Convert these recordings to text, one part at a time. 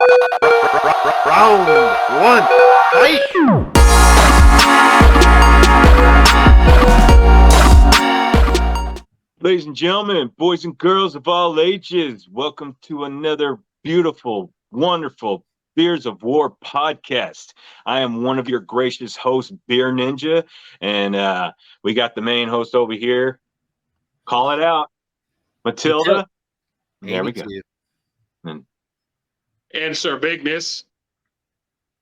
Round one, fight! Ladies and gentlemen, boys and girls of all ages, welcome to another beautiful, wonderful Beers of War podcast. I am one of your gracious hosts, Beer Ninja, and we got the main host over here. Call it out, Matilda. There we go. And Sir Bigness.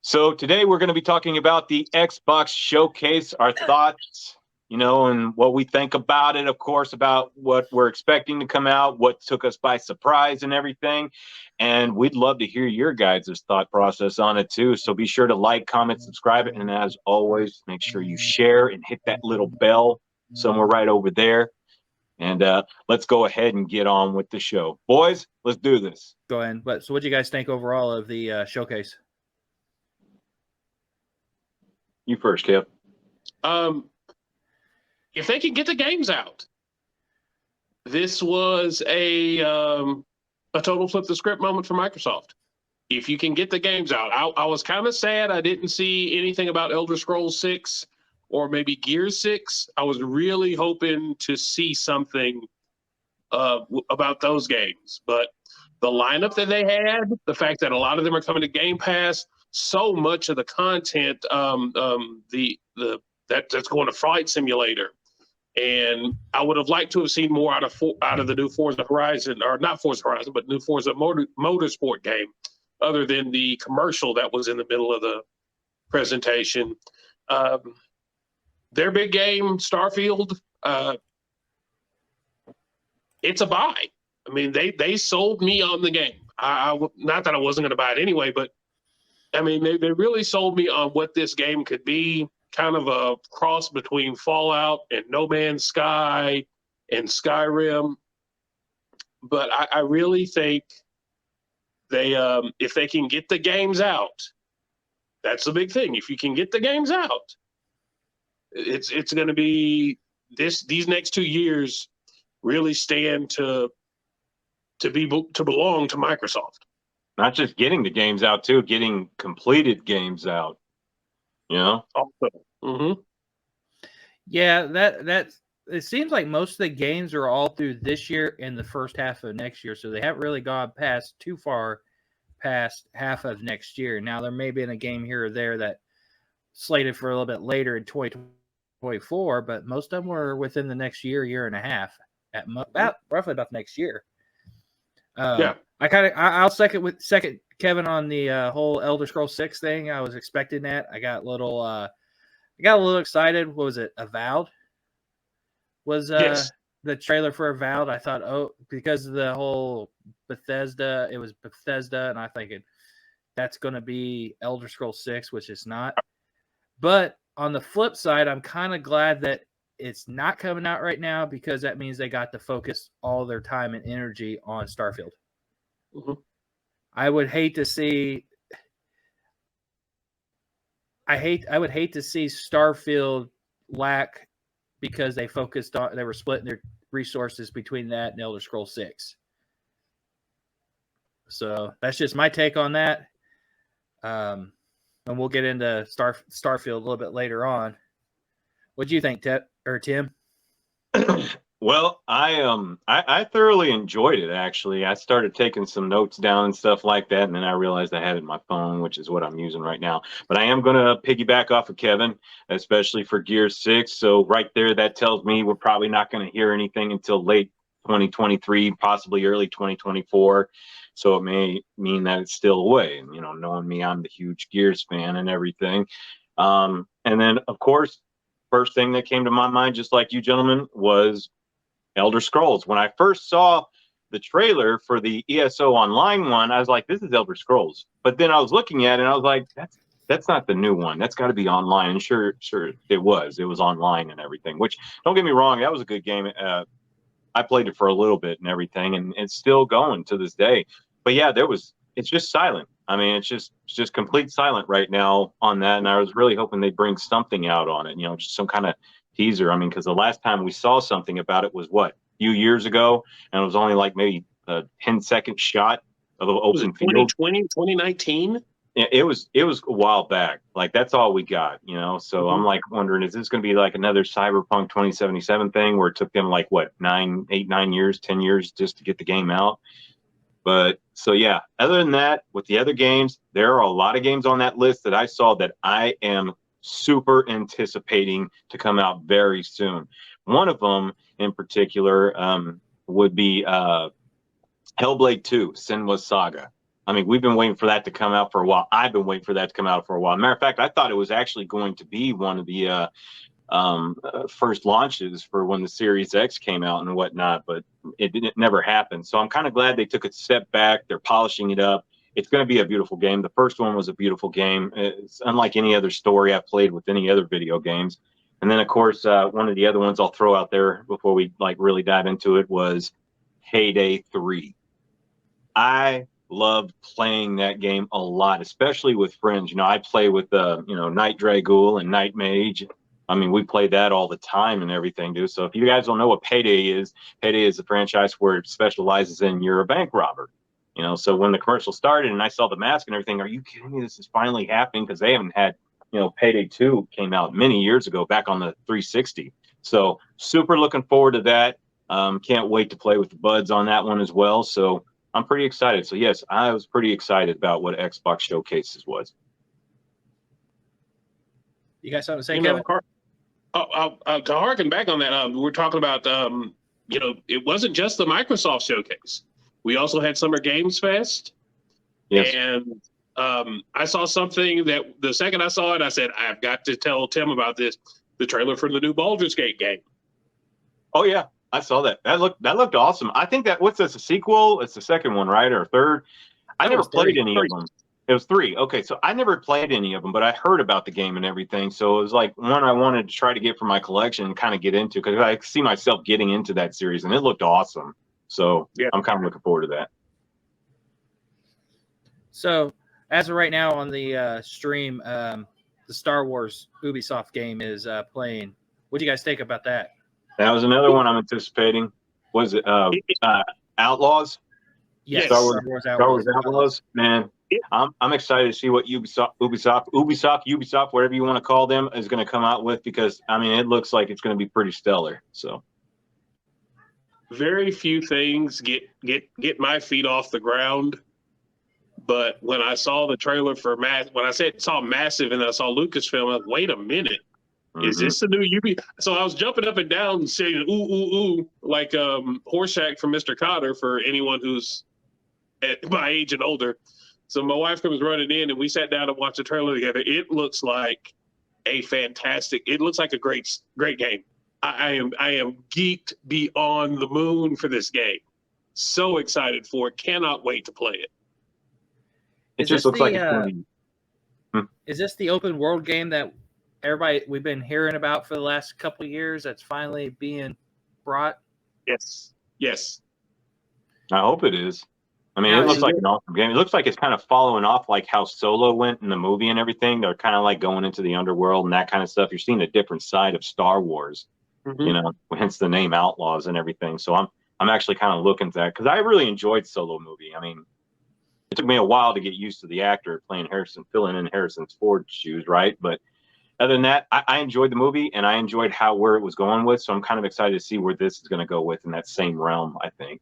So today we're going to be talking about the Xbox Showcase, our thoughts, and what we think about it, of course, about what we're expecting to come out, what took us by surprise and everything. And we'd love to hear your guys' thought process on it too. So be sure to like, comment, subscribe, and as always, make sure you share and hit that little bell somewhere right over there. And let's go ahead and get on with the show. Boys, let's do this. Go ahead. So what do you guys think overall of the showcase? You first, Kev. If they can get the games out, this was a total flip the script moment for Microsoft. If you can get the games out, I was kind of sad I didn't see anything about Elder Scrolls 6 or maybe Gears 6. I was really hoping to see something about those games, but the lineup that they had, the fact that a lot of them are coming to Game Pass, so much of the content, that's going to Flight Simulator, and I would have liked to have seen more out of the new Forza Horizon, or not Forza Horizon, but new Forza Motorsport game, other than the commercial that was in the middle of the presentation. Their big game, Starfield, it's a buy. I mean, they sold me on the game. Not that I wasn't going to buy it anyway, but I mean, they really sold me on what this game could be, kind of a cross between Fallout and No Man's Sky and Skyrim. But I really think they, if they can get the games out, that's the big thing. If you can get the games out, it's going to be these next 2 years really stand to belong to Microsoft. Not just getting the games out, too, getting completed games out. Also. Mm-hmm. Yeah, that it seems like most of the games are all through this year and the first half of next year, so they haven't really gone too far past half of next year. Now, there may be a game here or there that slated for a little bit later in 2024, but most of them were within the next year and a half, roughly about next year. Yeah. I'll second Kevin on the whole Elder Scrolls 6 thing. I was expecting that. I got a little excited. What was it? Avowed was yes. The trailer for Avowed. I thought, because of the whole Bethesda, it was Bethesda, and I thinking that's going to be Elder Scrolls 6, which it's not. But on the flip side, I'm kind of glad that it's not coming out right now, because that means they got to focus all their time and energy on Starfield. Mm-hmm. I would hate to see Starfield lack because they were splitting their resources between that and Elder Scrolls 6. So that's just my take on that. And we'll get into Starfield a little bit later on. What do you think, Tim? Well, I thoroughly enjoyed it, actually. I started taking some notes down and stuff like that, and then I realized I had it in my phone, which is what I'm using right now. But I am going to piggyback off of Kevin, especially for Gears 6. So right there, that tells me we're probably not going to hear anything until late 2023, possibly early 2024. So it may mean that it's still away. And, knowing me, I'm the huge Gears fan and everything. And then, of course, first thing that came to my mind, just like you gentlemen, was Elder Scrolls. When I first saw the trailer for the ESO Online one, I was like, this is Elder Scrolls. But then I was looking at it and I was like, that's not the new one. That's got to be online. And sure, it was online and everything, which, don't get me wrong, that was a good game. I played it for a little bit and everything, and it's still going to this day. But yeah, it's just silent. I mean, it's just complete silent right now on that. And I was really hoping they'd bring something out on it, just some kind of teaser. I mean, because the last time we saw something about it was a few years ago, and it was only like maybe a 10-second shot a little Was it open field. 2020, 2019? It was a while back. Like that's all we got, you know. So I'm like wondering, is this going to be like another Cyberpunk 2077 thing where it took them like what 9 years, 10 years just to get the game out? But so yeah, other than that, with the other games, there are a lot of games on that list that I saw that I am super anticipating to come out very soon. One of them in particular would be Hellblade 2, Senua's Saga. I mean, we've been waiting for that to come out for a while. I've been waiting for that to come out for a while. Matter of fact, I thought it was actually going to be one of the first launches for when the Series X came out and whatnot, but it never happened. So I'm kind of glad they took a step back. They're polishing it up. It's going to be a beautiful game. The first one was a beautiful game. It's unlike any other story I've played with any other video games. And then, of course, one of the other ones I'll throw out there before we like really dive into it was Payday 3. I loved playing that game a lot, especially with friends. You know, I play with Night Dragool and Night Mage. I mean, we play that all the time and everything, dude. So if you guys don't know what Payday is a franchise where it specializes in you're a bank robber. You know, so when the commercial started and I saw the mask and everything, are you kidding me? This is finally happening because they haven't had, Payday 2 came out many years ago back on the 360. So super looking forward to that. Can't wait to play with the buds on that one as well. So I'm pretty excited. So yes, I was pretty excited about what Xbox Showcases was. You got something to say, Kevin? To harken back on that, we're talking about, it wasn't just the Microsoft Showcase. We also had Summer Games Fest. Yes. And I saw something that the second I saw it, I said, I've got to tell Tim about this, the trailer for the new Baldur's Gate game. Oh, yeah. I saw that. That looked awesome. I think what's this, a sequel? It's the second one, right? Or third? I never played any of them. It was 3. Okay, so I never played any of them, but I heard about the game and everything. So it was like one I wanted to try to get for my collection and kind of get into because I see myself getting into that series, and it looked awesome. So yeah, I'm kind of looking forward to that. So as of right now on the stream, the Star Wars Ubisoft game is playing. What do you guys think about that? That was another one I'm anticipating. Was it Outlaws? Yes, Star Wars Outlaws. Man, I'm excited to see what Ubisoft, whatever you want to call them, is going to come out with because I mean it looks like it's going to be pretty stellar. So very few things get my feet off the ground. But when I saw the trailer for when I saw Massive and I saw Lucasfilm, I'm like, wait a minute. Is this the new Ubi? So I was jumping up and down saying ooh, ooh, ooh, like Horseshack from Mr. Cotter for anyone who's at my age and older. So my wife comes running in and we sat down and watched the trailer together. It looks like it looks like a great game. I am geeked beyond the moon for this game. So excited for it. Cannot wait to play it. It just looks like it's going to be. Is this the open world game that we've been hearing about for the last couple of years that's finally being brought? Yes. I hope it is. I mean, it looks like an awesome game. It looks like it's kind of following off like how Solo went in the movie and everything. They're kind of like going into the underworld and that kind of stuff. You're seeing a different side of Star Wars, hence the name Outlaws and everything. So I'm actually kind of looking at that because I really enjoyed Solo movie. I mean, it took me a while to get used to the actor playing filling in Harrison Ford's shoes, right? But other than that, I enjoyed the movie and I enjoyed where it was going with. So I'm kind of excited to see where this is going to go with in that same realm, I think.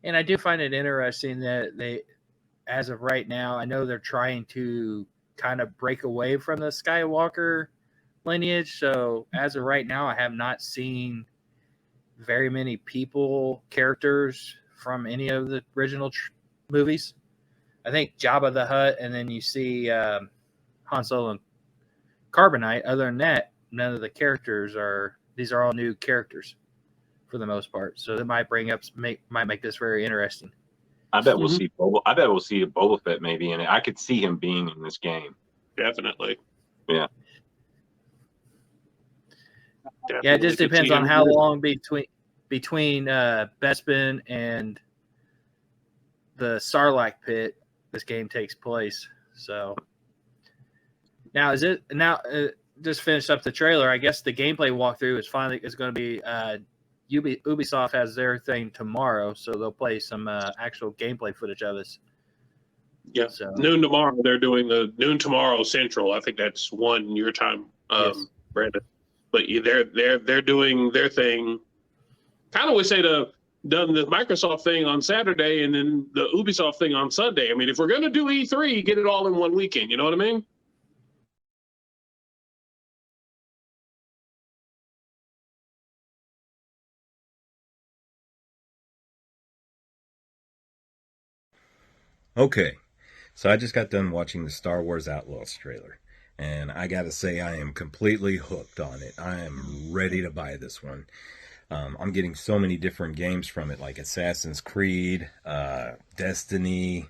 And I do find it interesting that they, as of right now, I know they're trying to kind of break away from the Skywalker lineage. So as of right now, I have not seen very many characters from any of the original movies. I think Jabba the Hutt, and then you see Han Solo and Carbonite. Other than that, none of the characters these are all new characters for the most part. So that might might make this very interesting. I bet we'll see Boba Fett maybe in it. I could see him being in this game. Definitely. Yeah. Yeah, it just depends on how long between Bespin and the Sarlacc pit this game takes place. So now just finished up the trailer. I guess the gameplay walkthrough is going to be Ubisoft has their thing tomorrow, so they'll play some actual gameplay footage of this. Yeah, So noon tomorrow. They're doing the noon tomorrow Central. I think that's 1 your time, yes. Brandon. But they're doing their thing. Kind of wish they'd have done the Microsoft thing on Saturday and then the Ubisoft thing on Sunday. I mean, if we're gonna do E3, get it all in one weekend. You know what I mean? Okay, so I just got done watching the Star Wars Outlaws trailer, and I gotta say I am completely hooked on it. I am ready to buy this one. I'm getting so many different games from it, like Assassin's Creed, Destiny,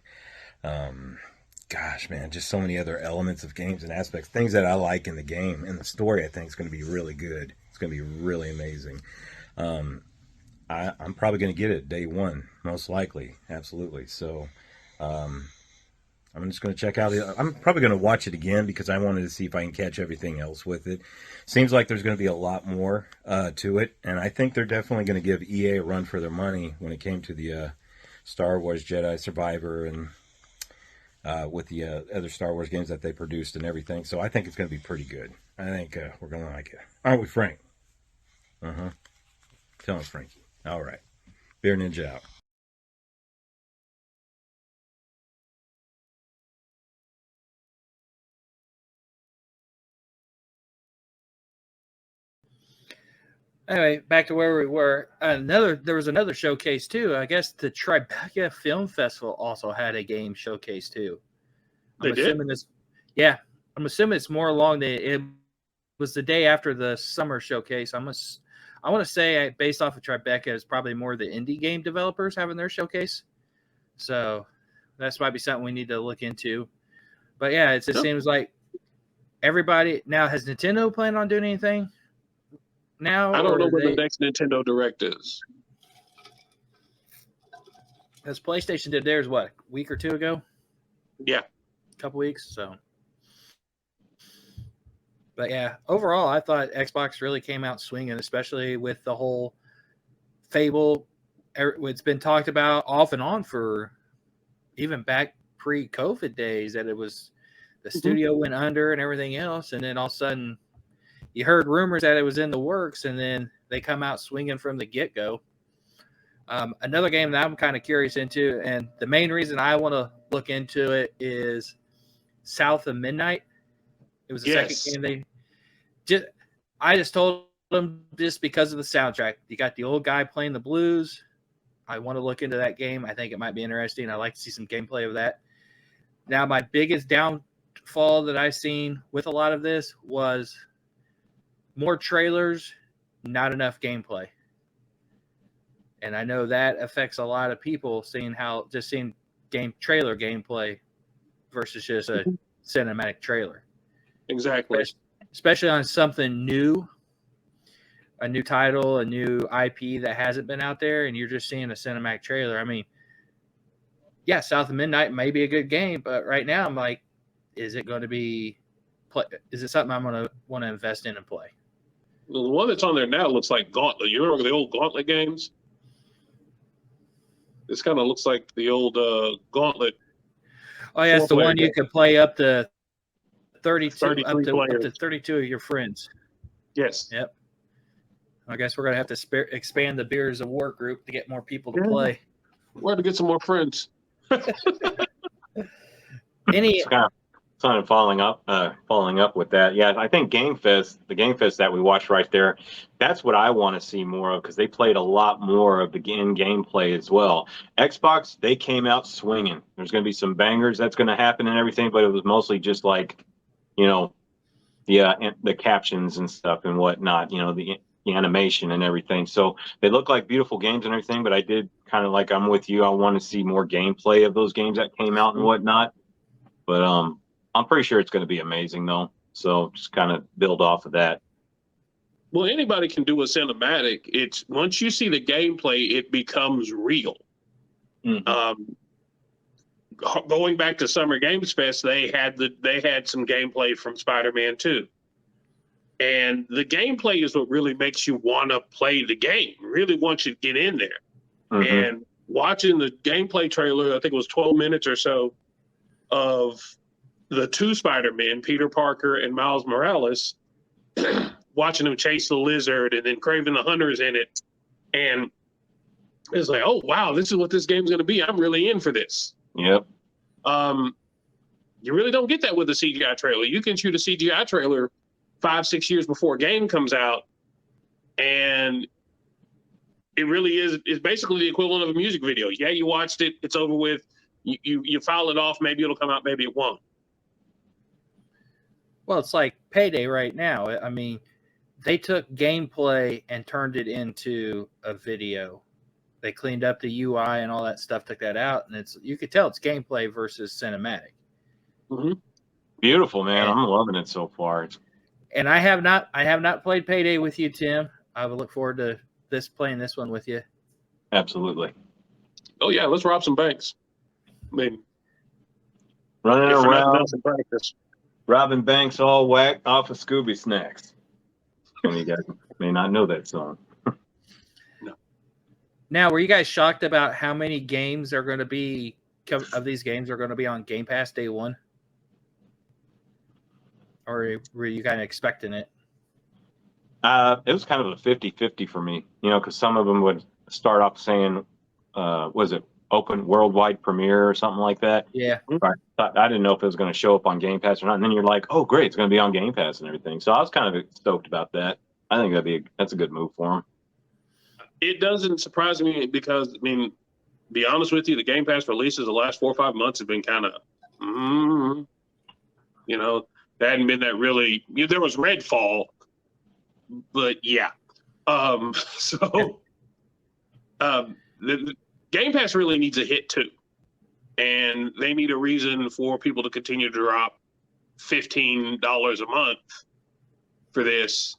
gosh, man, just so many other elements of games and aspects, things that I like in the game. And the story, I think, is going to be really good. It's going to be really amazing. I'm probably going to get it day one, most likely. Absolutely. So I'm just going to check out it. I'm probably going to watch it again because I wanted to see if I can catch everything else with it. Seems like there's going to be a lot more to it. And I think they're definitely going to give EA a run for their money when it came to the Star Wars Jedi Survivor and with the other Star Wars games that they produced and everything. So I think it's going to be pretty good. I think we're going to like it. Aren't we, Frank? Uh-huh. Tell him, Frankie. All right. Beer Ninja out. Anyway, back to where we were. There was another showcase too. I guess the Tribeca Film Festival also had a game showcase too. They did? Yeah, I'm assuming it's more along it was the day after the summer showcase. I want to say, based off of Tribeca, it's probably more the indie game developers having their showcase. So that's might be something we need to look into. But yeah, it just seems like everybody now has Nintendo planned on doing anything now. I don't know when the next Nintendo Direct is. Because PlayStation did theirs, what, a week or two ago? Yeah. A couple weeks. So, but yeah, overall, I thought Xbox really came out swinging, especially with the whole Fable. It's been talked about off and on for even back pre-COVID days that it was the studio went under and everything else, and then all of a sudden you heard rumors that it was in the works, and then they come out swinging from the get-go. Another game that I'm kind of curious into, and the main reason I want to look into it is South of Midnight. It was the second game I just told them just because of the soundtrack. You got the old guy playing the blues. I want to look into that game. I think it might be interesting. I'd like to see some gameplay of that. Now, my biggest downfall that I've seen with a lot of this was more trailers, not enough gameplay. And I know that affects a lot of people seeing trailer gameplay versus just a cinematic trailer. Exactly. Especially on something new, a new title, a new IP that hasn't been out there, and you're just seeing a cinematic trailer. I mean, yeah, South of Midnight may be a good game, but right now I'm like, is it going to be is it something I'm going to want to invest in and play? The one that's on there now looks like Gauntlet. You remember the old Gauntlet games? This kind of looks like the old Gauntlet. Oh, yeah, it's the one you could play up to 32, up players. to 32 of your friends. Yes. Yep. I guess we're going to have to expand the Beers of War group to get more people to play. Where to get some more friends? Any kind of following up with that. Yeah, I think the Game Fest that we watched right there, that's what I want to see more of because they played a lot more of the gameplay as well. Xbox, they came out swinging. There's going to be some bangers that's going to happen and everything, but it was mostly just like, the captions and stuff and whatnot, the animation and everything. So they look like beautiful games and everything, but I did kind of like, I'm with you. I want to see more gameplay of those games that came out and whatnot. But I'm pretty sure it's going to be amazing though. So just kind of build off of that. Well, anybody can do a cinematic. It's once you see the gameplay, it becomes real. Mm-hmm. Going back to Summer Games Fest, they had some gameplay from Spider-Man 2. And the gameplay is what really makes you want to play the game, really wants you to get in there. Mhm. And watching the gameplay trailer, I think it was 12 minutes or so, of the two Spider-Men, Peter Parker and Miles Morales, watching them chase the lizard, and then Kraven the Hunter's in it. And it's like, oh, wow, this is what this game's going to be. I'm really in for this. Yep. You really don't get that with a CGI trailer. You can shoot a CGI trailer 5-6 years before a game comes out, and it really is basically the equivalent of a music video. Yeah, you watched it, it's over with. You file it off, maybe it'll come out, maybe it won't. Well, it's like Payday right now. I mean, they took gameplay and turned it into a video. They cleaned up the UI and all that stuff, took that out, and you could tell it's gameplay versus cinematic. Mm-hmm. Beautiful, man. I'm loving it so far. And I have not played Payday with you, Tim. I would look forward to playing this one with you. Absolutely. Oh yeah, let's rob some banks. I mean, Running if around, else in practice. robbing banks all whacked off of Scooby Snacks. Some of you guys may not know that song. Now, were you guys shocked about how many games are going to be of these games are going to be on Game Pass day one? Or were you kind of expecting it? It was kind of a 50-50 for me, because some of them would start off saying, was it open worldwide premiere or something like that? Yeah. I didn't know if it was going to show up on Game Pass or not. And then you're like, oh, great, it's going to be on Game Pass and everything. So I was kind of stoked about that. I think that's a good move for them. It doesn't surprise me because, I mean, be honest with you, the Game Pass releases the last 4 or 5 months have been kind of, there hadn't been that really. There was Redfall, but yeah. The Game Pass really needs a hit too, and they need a reason for people to continue to drop $15 a month for this,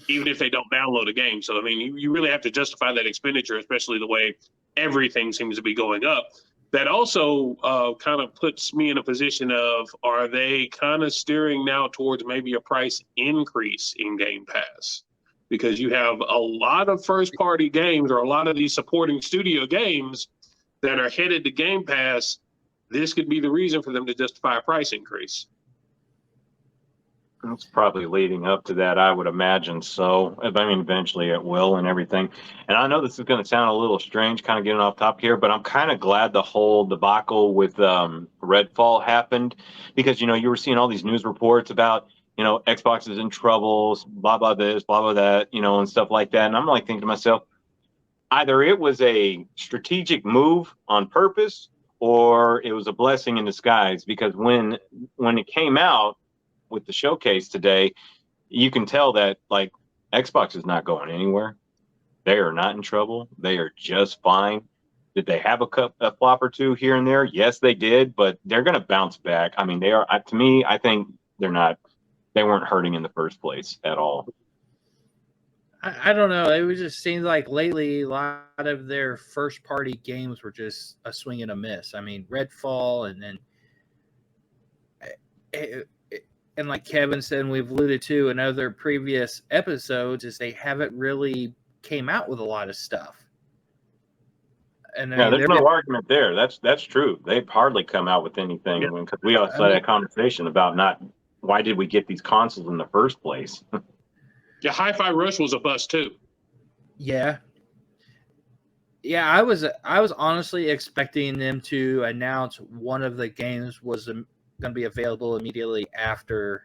even if they don't download a game. So, I mean, you really have to justify that expenditure, especially the way everything seems to be going up. That also kind of puts me in a position of, are they kind of steering now towards maybe a price increase in Game Pass? Because you have a lot of first-party games or a lot of these supporting studio games that are headed to Game Pass. This could be the reason for them to justify a price increase. It's probably leading up to that, I would imagine. So, I mean, eventually it will and everything. And I know this is going to sound a little strange, kind of getting off topic here, but I'm kind of glad the whole debacle with Redfall happened because, you were seeing all these news reports about, Xbox is in trouble, blah, blah, this, blah, blah, that, and stuff like that. And I'm like thinking to myself, either it was a strategic move on purpose or it was a blessing in disguise, because when it came out, with the showcase today, you can tell that like Xbox is not going anywhere. They are not in trouble. They are just fine. Did they have a flop or two here and there? Yes, they did, but they're going to bounce back. I mean, they are. To me, I think they weren't hurting in the first place at all. I don't know. It just seems like lately a lot of their first party games were just a swing and a miss. I mean, Redfall, and then and like Kevin said, and we've alluded to in other previous episodes, is they haven't really came out with a lot of stuff. And yeah, there's no argument there. That's true. They've hardly come out with anything, because we also had a conversation about why did we get these consoles in the first place? Yeah, Hi-Fi Rush was a bust too. Yeah. Yeah, I was honestly expecting them to announce one of the games was going to be available immediately after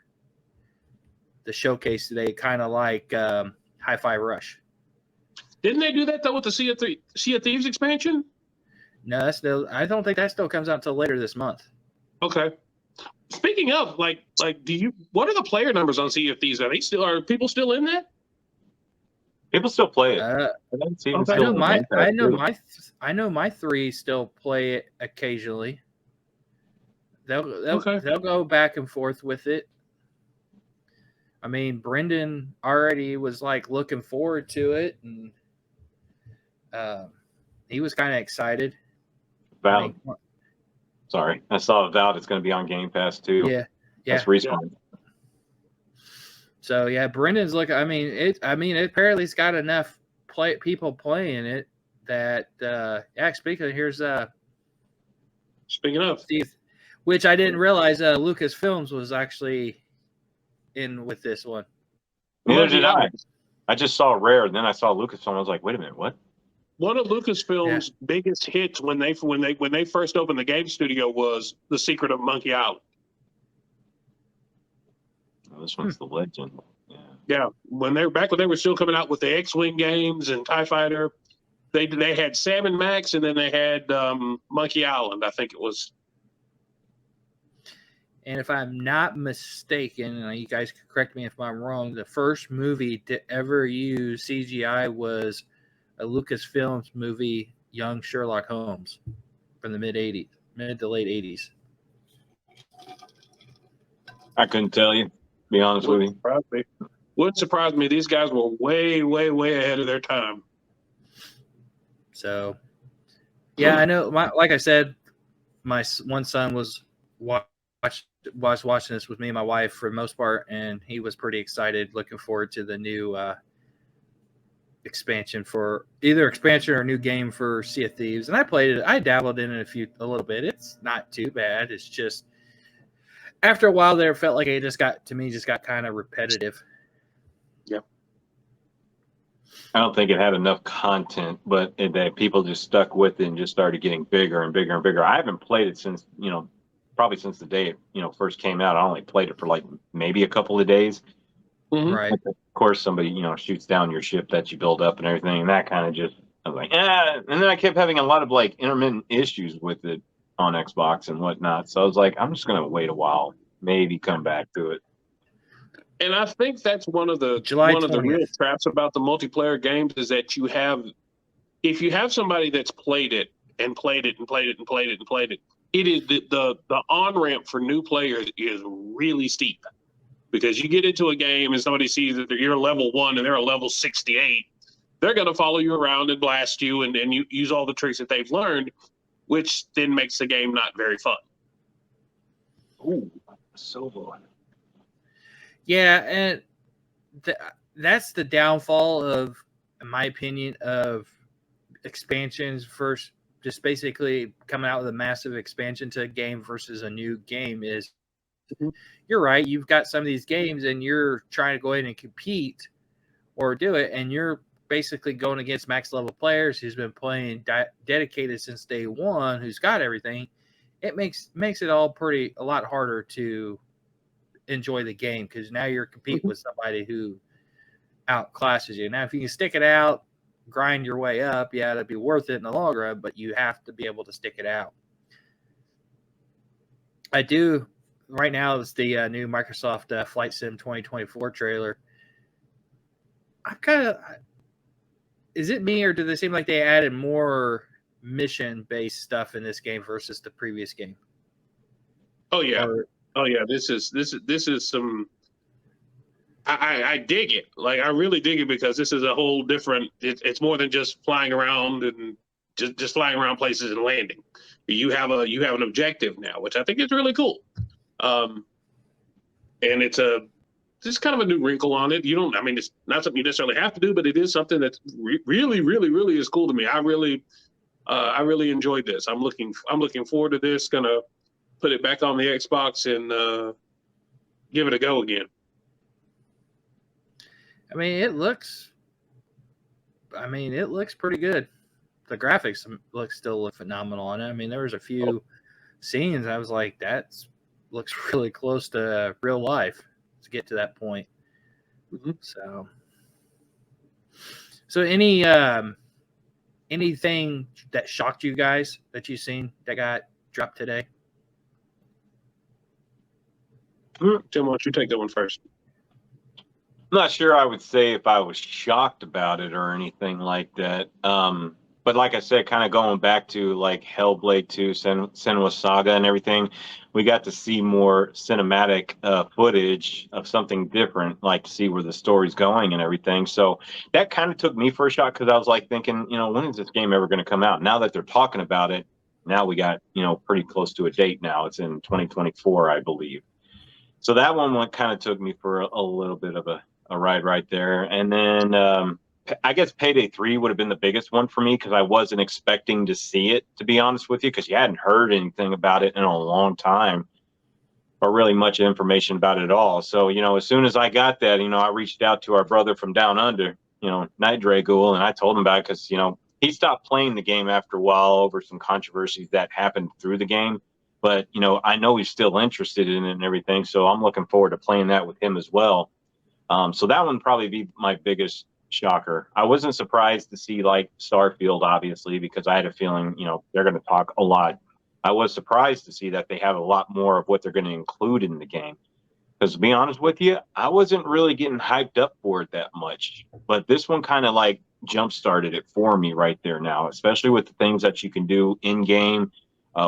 the showcase today, kind of like Hi-Fi Rush. Didn't they do that though with the Sea of Thieves expansion? No, I don't think that still comes out until later this month. Okay. Speaking of, what are the player numbers on Sea of Thieves? Are people still in that? People still play it. I know my three still play it occasionally. They'll go back and forth with it. I mean, Brendan already was looking forward to it, and he was kind of excited. Valid. I saw Valid. It's going to be on Game Pass too. Yeah. That's Respawn. So yeah, Brendan's look. I mean, it apparently it's got enough people playing it that yeah. Speaking of, here's Speaking of, Steve, which I didn't realize Lucasfilms was actually in with this one. Neither did I. Island. I just saw Rare, and then I saw Lucasfilm. I was like, wait a minute, what? One of Lucasfilm's biggest hits when they first opened the game studio was The Secret of Monkey Island. Oh, this one's the legend. Yeah. Yeah, when they were still coming out with the X-Wing games and TIE Fighter, they had Sam and Max, and then they had Monkey Island, I think it was. And if I'm not mistaken, and you guys can correct me if I'm wrong, the first movie to ever use CGI was a Lucasfilms movie, Young Sherlock Holmes, from the mid to late 80s. I couldn't tell you, to be honest with you. Wouldn't surprise me. These guys were way, way, way ahead of their time. So, yeah, I know. Like I said, my one son was watching this with me and my wife for the most part, and he was pretty excited, looking forward to the new expansion or a new game for Sea of Thieves. And I played it. I dabbled in it a little bit. It's not too bad. It's just after a while there, it felt like it just got kind of repetitive. Yep. I don't think it had enough content, but that people just stuck with it and just started getting bigger and bigger and bigger. I haven't played it since, probably since the day it, first came out. I only played it for like maybe a couple of days. Mm-hmm. Right. Of course, somebody, shoots down your ship that you build up and everything. And that kind of just, I was like, And then I kept having a lot of like intermittent issues with it on Xbox and whatnot. So I was like, I'm just going to wait a while, maybe come back to it. And I think that's one of the real traps about the multiplayer games is that if you have somebody that's played it and played it and played it and played it and played it, it is the on-ramp for new players is really steep. Because you get into a game and somebody sees that you're level 1 and they're a level 68, they're going to follow you around and blast you and you use all the tricks that they've learned, which then makes the game not very fun. Ooh, so Yeah, and that's the downfall of, in my opinion, of expansions first. Just basically coming out with a massive expansion to a game versus a new game is, you're right. You've got some of these games and you're trying to go in and compete or do it, and you're basically going against max level players who's been playing dedicated since day one, who's got everything. It makes it all a lot harder to enjoy the game because now you're competing with somebody who outclasses you. Now, if you can stick it out, grind your way up, yeah, it'd be worth it in the long run, but you have to be able to stick it out. I do. Right now, it's the new Microsoft Flight Sim 2024 trailer. Is it me, or do they seem like they added more mission-based stuff in this game versus the previous game? Oh yeah, This is some. I dig it. Like I really dig it because this is a whole different. It's more than just flying around and just flying around places and landing. You have an objective now, which I think is really cool. And it's kind of a new wrinkle on it. It's not something you necessarily have to do, but it is something that's really, really, really is cool to me. I really enjoyed this. I'm looking forward to this. Gonna put it back on the Xbox and give it a go again. It looks pretty good. The graphics still look phenomenal on it. There was a few scenes I was like, looks really close to real life to get to that point. Mm-hmm. So anything that shocked you guys that you've seen that got dropped today? Tim, why don't you take that one first? I'm not sure I would say if I was shocked about it or anything like that. But like I said, kind of going back to like Hellblade 2, Senua's Saga and everything, we got to see more cinematic footage of something different, like to see where the story's going and everything. So that kind of took me for a shock because I was like thinking, when is this game ever going to come out? Now that they're talking about it, now we got, pretty close to a date now. It's in 2024, I believe. So that one kind of took me for a little bit of a ride right there. And then I guess Payday 3 would have been the biggest one for me because I wasn't expecting to see it, to be honest with you, because you hadn't heard anything about it in a long time or really much information about it at all. So, as soon as I got that, I reached out to our brother from down under, Night Dragul, and I told him about it because, he stopped playing the game after a while over some controversies that happened through the game. But, I know he's still interested in it and everything. So I'm looking forward to playing that with him as well. So that one probably be my biggest shocker. I wasn't surprised to see like Starfield, obviously, because I had a feeling, they're going to talk a lot. I was surprised to see that they have a lot more of what they're going to include in the game. Because to be honest with you, I wasn't really getting hyped up for it that much. But this one kind of like jump started it for me right there now, especially with the things that you can do in game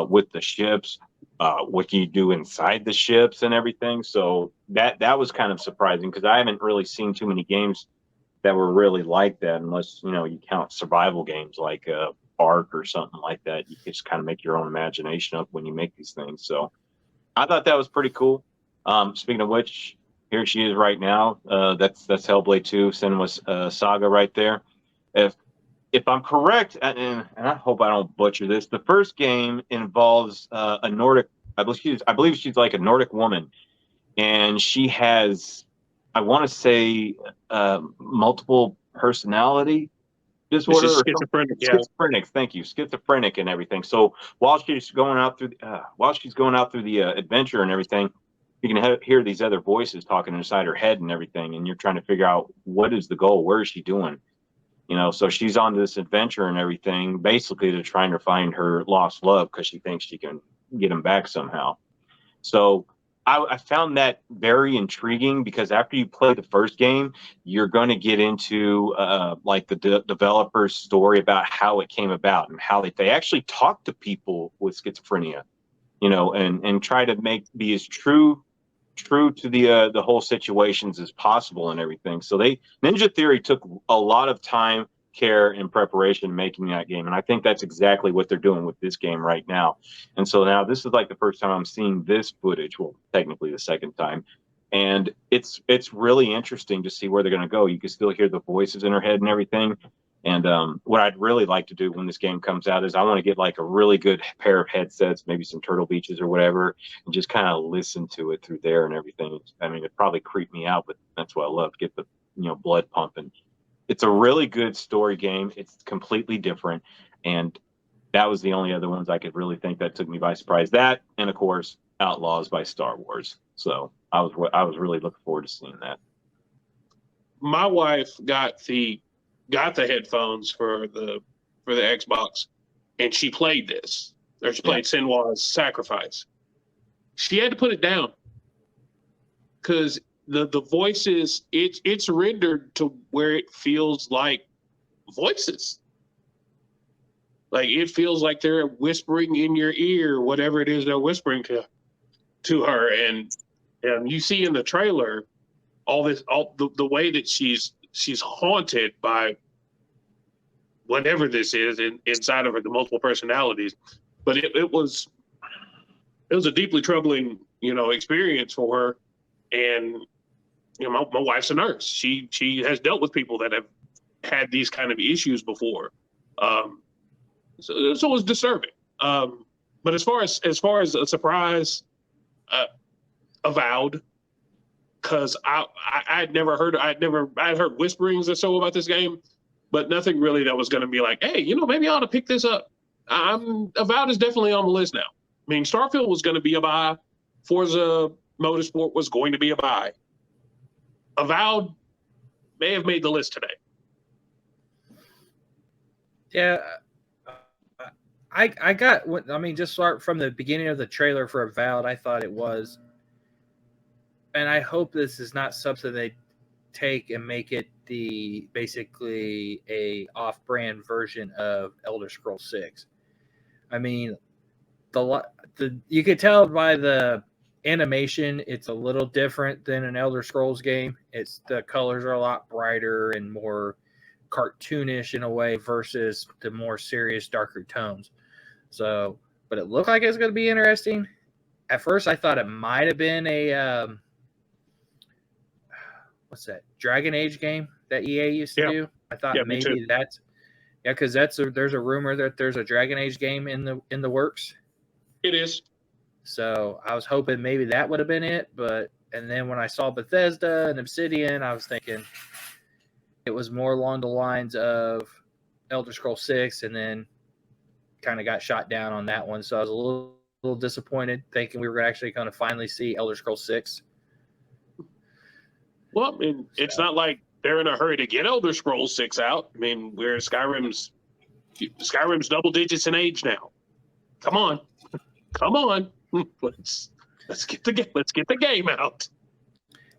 with the ships, what you do inside the ships and everything. So that was kind of surprising because I haven't really seen too many games that were really like that, unless you count survival games like Ark or something like that. You just kind of make your own imagination up when you make these things. So I thought that was pretty cool. Speaking of which, here she is right now. That's Hellblade 2 Senua's Saga right there. If I'm correct, and I hope I don't butcher this, the first game involves a Nordic. I believe she's like a Nordic woman, and she has, I want to say, multiple personality disorder. This is schizophrenic. Yeah. Schizophrenic. Thank you. Schizophrenic and everything. So while she's going out through the adventure and everything, you can hear these other voices talking inside her head and everything, and you're trying to figure out what is the goal, where is she doing. So she's on this adventure and everything, basically to trying to find her lost love because she thinks she can get him back somehow. So I found that very intriguing because after you play the first game, you're going to get into like the developer's story about how it came about and how they actually talk to people with schizophrenia, and try to be as true to the whole situations as possible and everything. So Ninja Theory took a lot of time, care, and preparation making that game, and I think that's exactly what they're doing with this game right now. And so now this is like the first time I'm seeing this footage, well, technically the second time, and it's really interesting to see where they're going to go. You can still hear the voices in her head and everything. And what I'd really like to do when this game comes out is I want to get like a really good pair of headsets, maybe some Turtle Beaches or whatever, and just kind of listen to it through there and everything. I mean, it probably creeped me out, but that's what I love, get the blood pumping. It's a really good story game. It's completely different, and that was the only other ones I could really think that took me by surprise. That, and of course, Outlaws by Star Wars. So I was really looking forward to seeing that. My wife got the headphones for the Xbox, and she played this, or she played Senua's Sacrifice. She had to put it down because the voices, it's rendered to where it feels like voices. Like it feels like they're whispering in your ear, whatever it is they're whispering to her. And you see in the trailer all the way that she's haunted by whatever this is inside of her, the multiple personalities. But it was a deeply troubling, experience for her. And my wife's a nurse. She has dealt with people that have had these kind of issues before. So it was disturbing. But as far as a surprise, Avowed, because I'd heard whisperings or so about this game, but nothing really that was going to be like, hey, maybe I ought to pick this up. Avowed is definitely on the list now. I mean, Starfield was going to be a buy. Forza Motorsport was going to be a buy. Avowed may have made the list today. Yeah. I got what I mean. Just start from the beginning of the trailer for Avowed. I thought it was, and I hope this is not something they take and make it basically a off-brand version of Elder Scrolls 6. I mean, you could tell by the animation it's a little different than an Elder Scrolls game. The colors are a lot brighter and more cartoonish in a way versus the more serious, darker tones. So, but it looked like it's going to be interesting. at first I thought it might have been a what's that, Dragon Age game that EA used to do. I thought Yeah, me too. maybe that's because there's a rumor that there's a Dragon Age game in the works. It is. So I was hoping maybe that would have been it, and then when I saw Bethesda and Obsidian, I was thinking it was more along the lines of Elder Scrolls 6, and then kind of got shot down on that one. So I was a little disappointed, thinking we were actually going to finally see Elder Scrolls 6. Well, I mean, it's not like they're in a hurry to get Elder Scrolls 6 out. I mean, where Skyrim's double digits in age now. Come on. Let's get the game out.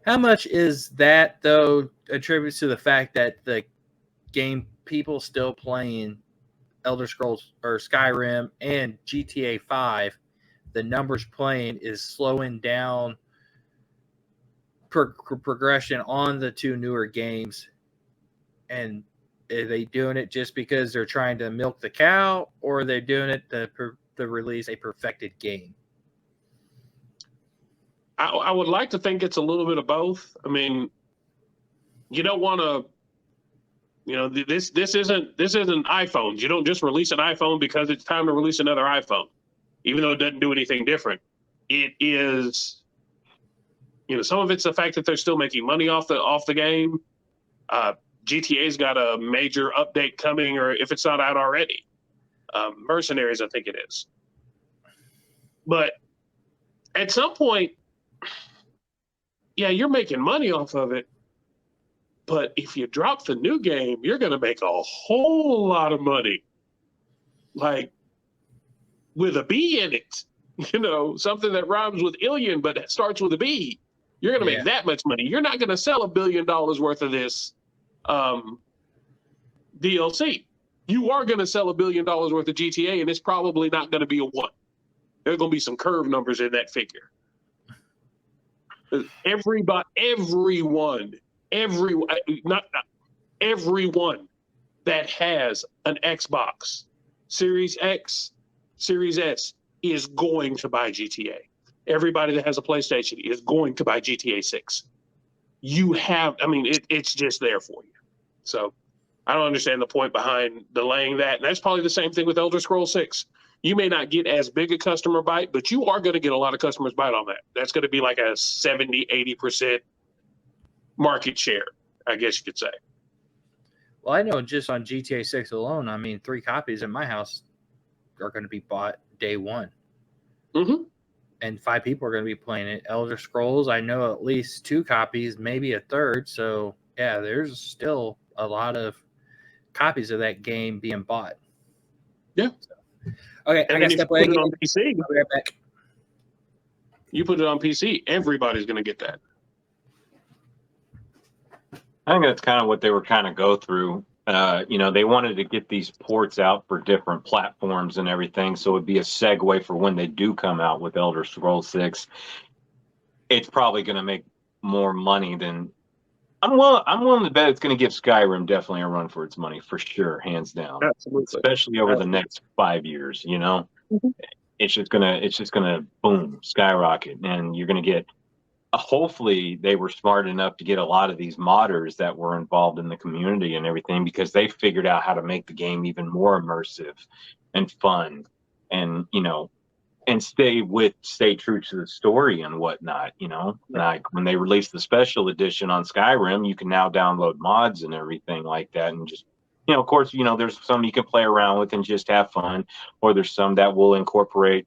How much is that, though, attributes to the fact that the game people still playing Elder Scrolls or Skyrim and GTA 5, the numbers playing is slowing down progression on the two newer games? And are they doing it just because they're trying to milk the cow, or are they doing it to release a perfected game? I would like to think it's a little bit of both. I mean, you don't want to, this isn't iPhones. You don't just release an iPhone because it's time to release another iPhone, even though it doesn't do anything different. It is, some of it's the fact that they're still making money off the game. GTA's got a major update coming, or if it's not out already, Mercenaries, I think it is. But at some point, yeah, you're making money off of it. But if you drop the new game, you're going to make a whole lot of money. Like with a B in it, something that rhymes with alien, but it starts with a B. You're going to make that much money. You're not going to sell $1 billion worth of this DLC. You are going to sell $1 billion worth of GTA, and it's probably not going to be a 1. There's going to be some curve numbers in that figure. Everyone that has an Xbox Series X, Series S is going to buy GTA. Everybody that has a PlayStation is going to buy GTA 6. It's just there for you. So I don't understand the point behind delaying that. And that's probably the same thing with Elder Scrolls 6. You may not get as big a customer bite, but you are going to get a lot of customers bite on that. That's going to be like a 70, 80% market share, I guess you could say. Well, I know just on GTA 6 alone, 3 copies in my house are going to be bought day one. Mm-hmm. And 5 people are going to be playing it. Elder Scrolls, I know at least 2 copies, maybe a third. So, yeah, there's still a lot of copies of that game being bought. Yeah. So, okay, and I got to step away. On PC, I'll be right back. You put it on PC, everybody's going to get that. I think that's kind of what they were kind of go through. They wanted to get these ports out for different platforms and everything, so it'd be a segue for when they do come out with Elder Scrolls 6. It's probably going to make more money than I'm willing to bet it's going to give Skyrim definitely a run for its money, for sure, hands down. Absolutely. Especially over the next 5 years. Mm-hmm. It's just gonna boom, skyrocket, and you're gonna get. Hopefully, they were smart enough to get a lot of these modders that were involved in the community and everything, because they figured out how to make the game even more immersive and fun, and and stay true to the story and whatnot. Like when they released the special edition on Skyrim, you can now download mods and everything like that, and just of course, there's some you can play around with and just have fun, or there's some that will incorporate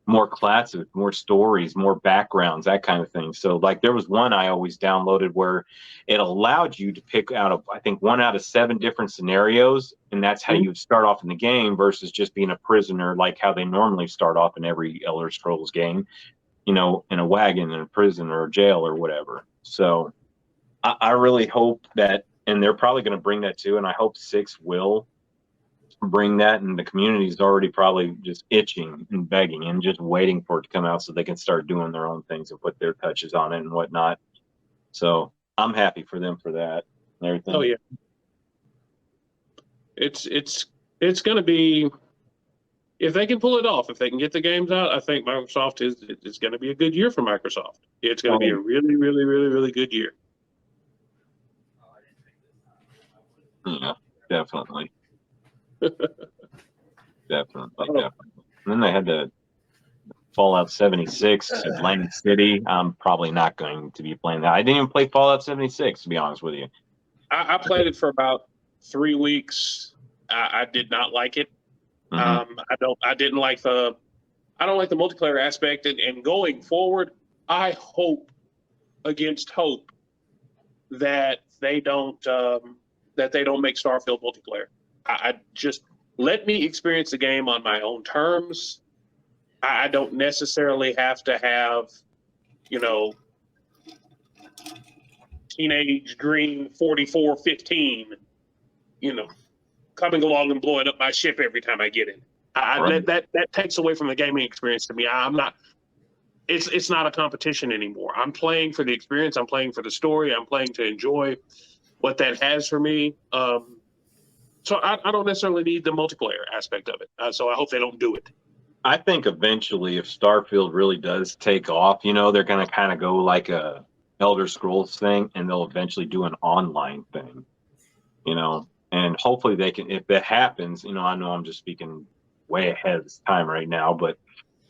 more classes, more stories, more backgrounds, that kind of thing. So like there was one I always downloaded where it allowed you to pick out of, I think, 1 out of 7 different scenarios. And that's how you would start off in the game versus just being a prisoner, like how they normally start off in every Elder Scrolls game, in a wagon in a prison or a jail or whatever. So I really hope that, and they're probably going to bring that too. And I hope 6 will bring that, and the community is already probably just itching and begging and just waiting for it to come out so they can start doing their own things and put their touches on it and whatnot. So I'm happy for them for that and everything. Oh yeah, it's going to be if they can pull it off, if they can get the games out, I think Microsoft is going to be a good year for Microsoft. It's going to be a really, really, really, really good year. Yeah, definitely. Definitely. And then they had the Fallout 76, Atlantic City. I'm probably not going to be playing that. I didn't even play Fallout 76, to be honest with you. I played it for about 3 weeks. I did not like it. Mhm. I didn't like the multiplayer aspect. And going forward, I hope against hope that they don't make Starfield multiplayer. I just let me experience the game on my own terms. I don't necessarily have to have, teenage dream 4415, coming along and blowing up my ship every time I get in. Right. That takes away from the gaming experience to me. I'm not. It's not a competition anymore. I'm playing for the experience. I'm playing for the story. I'm playing to enjoy what that has for me. So I don't necessarily need the multiplayer aspect of it. So I hope they don't do it. I think eventually, if Starfield really does take off, they're going to kind of go like a Elder Scrolls thing, and they'll eventually do an online thing, and hopefully they can, if that happens, I know I'm just speaking way ahead of this time right now, but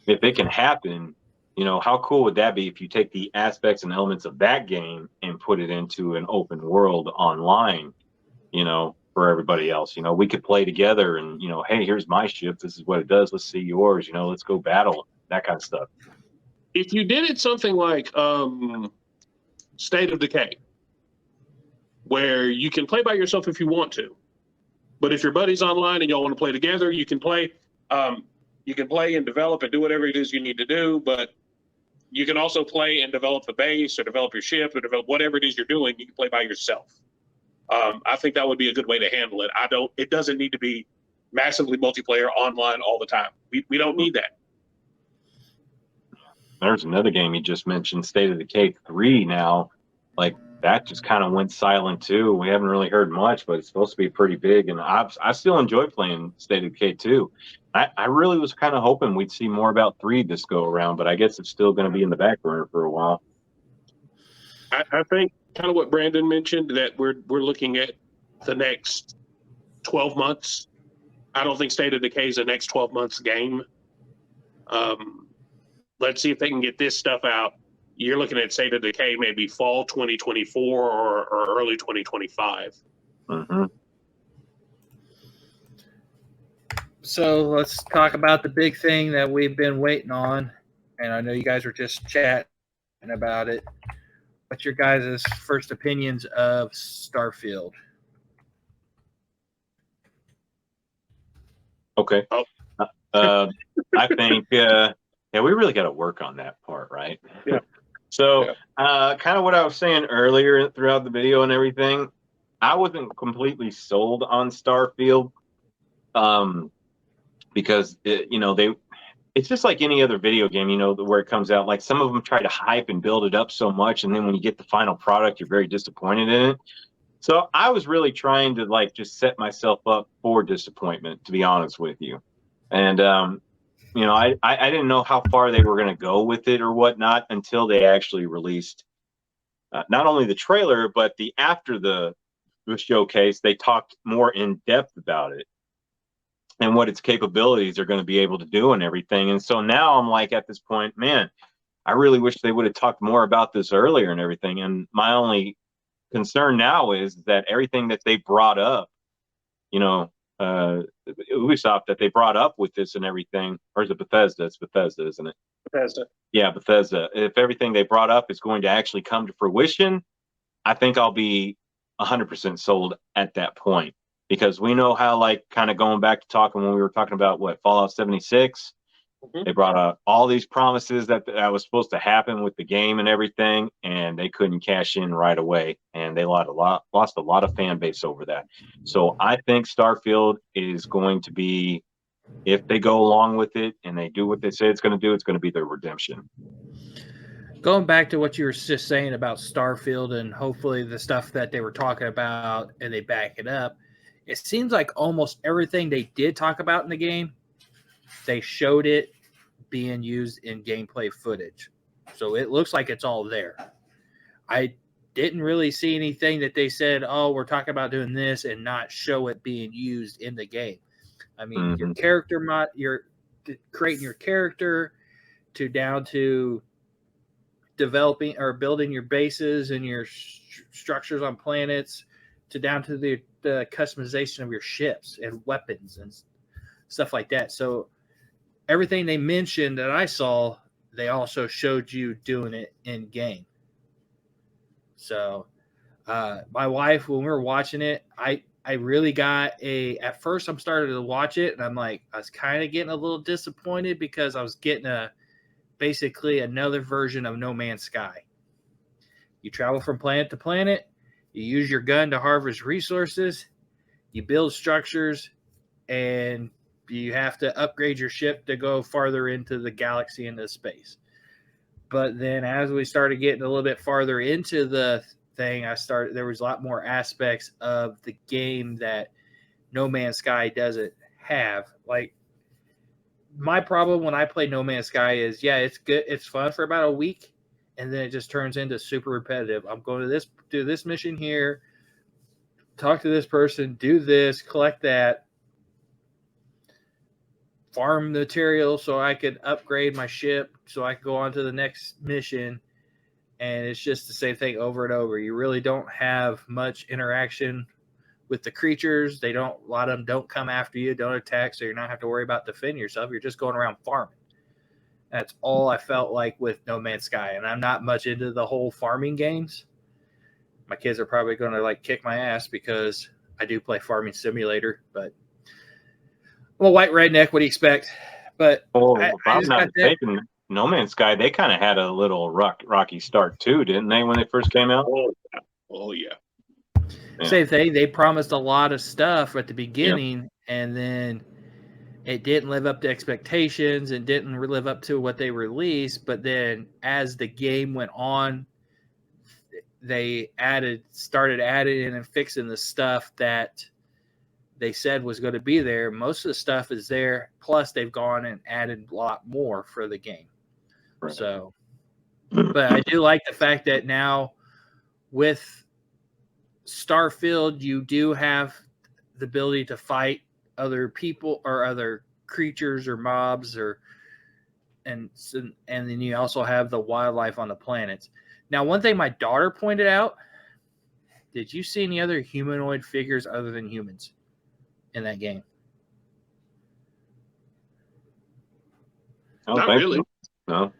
if it can happen, how cool would that be if you take the aspects and elements of that game and put it into an open world online, for everybody else. We could play together and, hey, here's my ship. This is what it does. Let's see yours. Let's go battle, that kind of stuff. If you did it something like State of Decay, where you can play by yourself if you want to, but if your buddy's online and y'all want to play together, you can play. You can play and develop and do whatever it is you need to do, but you can also play and develop the base or develop your ship or develop whatever it is you're doing. You can play by yourself. I think that would be a good way to handle it. It doesn't need to be massively multiplayer online all the time. We don't need that. There's another game you just mentioned, State of Decay 3 now. Like, that just kind of went silent too. We haven't really heard much, but it's supposed to be pretty big. And I still enjoy playing State of Decay 2. I really was kind of hoping we'd see more about 3 this go around, but I guess it's still going to be in the back burner for a while. I think kind of what Brandon mentioned, that we're looking at the next 12 months. I don't think State of Decay is the next 12 months game. Let's see if they can get this stuff out. You're looking at State of Decay maybe fall 2024 or early 2025. Mm-hmm. So let's talk about the big thing that we've been waiting on. And I know you guys were just chatting about it. What's your guys' first opinions of Starfield? Okay. I think, we really got to work on that part, right? Yeah. So, kind of what I was saying earlier throughout the video and everything, I wasn't completely sold on Starfield, because it's just like any other video game, where it comes out. Like, some of them try to hype and build it up so much, and then when you get the final product, you're very disappointed in it. So I was really trying to just set myself up for disappointment, to be honest with you. And I didn't know how far they were going to go with it or whatnot until they actually released not only the trailer, but after the showcase, they talked more in depth about it and what its capabilities are going to be able to do and everything. And so now I'm like, at this point, man, I really wish they would have talked more about this earlier and everything. And my only concern now is that everything that they brought up, Ubisoft, that they brought up with this and everything, or is it Bethesda? It's Bethesda, isn't it? Bethesda. Yeah, Bethesda. If everything they brought up is going to actually come to fruition, I think I'll be 100% sold at that point. Because we know how, kind of going back to talking when we were talking about Fallout 76, they brought up all these promises that was supposed to happen with the game and everything, and they couldn't cash in right away, and they lost a lot of fan base over that. So I think Starfield is going to be, if they go along with it and they do what they say it's going to do, it's going to be their redemption. Going back to what you were just saying about Starfield and hopefully the stuff that they were talking about and they back it up, it seems like almost everything they did talk about in the game they showed it being used in gameplay footage. So it looks like it's all there. I didn't really see anything that they said, oh, we're talking about doing this and not show it being used in the game. I mean, your character mod, you're creating your character to down to developing or building your bases and your structures on planets to down to the customization of your ships and weapons and stuff like that. So everything they mentioned that I saw, they also showed you doing it in game. So my wife, when we were watching it, I really got at first I'm starting to watch it and I'm like, I was kind of getting a little disappointed because I was getting basically another version of No Man's Sky. You travel from planet to planet, you use your gun to harvest resources, you build structures, and you have to upgrade your ship to go farther into the galaxy, into space. But then as we started getting a little bit farther into the thing, there was a lot more aspects of the game that No Man's Sky doesn't have. Like, my problem when I play No Man's Sky is, yeah, it's good. It's fun for about a week, and then it just turns into super repetitive. I'm going to do this mission here, talk to this person, do this, collect that, farm material so I could upgrade my ship so I could go on to the next mission. And it's just the same thing over and over. You really don't have much interaction with the creatures. A lot of them don't come after you, don't attack, so you're not have to worry about defending yourself. You're just going around farming. That's all I felt like with No Man's Sky. And I'm not much into the whole farming games. My kids are probably going to kick my ass because I do play Farming Simulator, but I'm a white redneck. What do you expect? But if I'm not mistaken, No Man's Sky, they kind of had a little rocky start too, didn't they, when they first came out? Oh yeah. Same thing. They promised a lot of stuff at the beginning, and then it didn't live up to expectations and didn't live up to what they released. But then as the game went on, they started adding and fixing the stuff that they said was going to be there. Most of the stuff is there. Plus, they've gone and added a lot more for the game. Right. So, but I do like the fact that now with Starfield, you do have the ability to fight other people or other creatures or mobs, and then you also have the wildlife on the planets. Now, one thing my daughter pointed out: did you see any other humanoid figures other than humans in that game? Not really. No.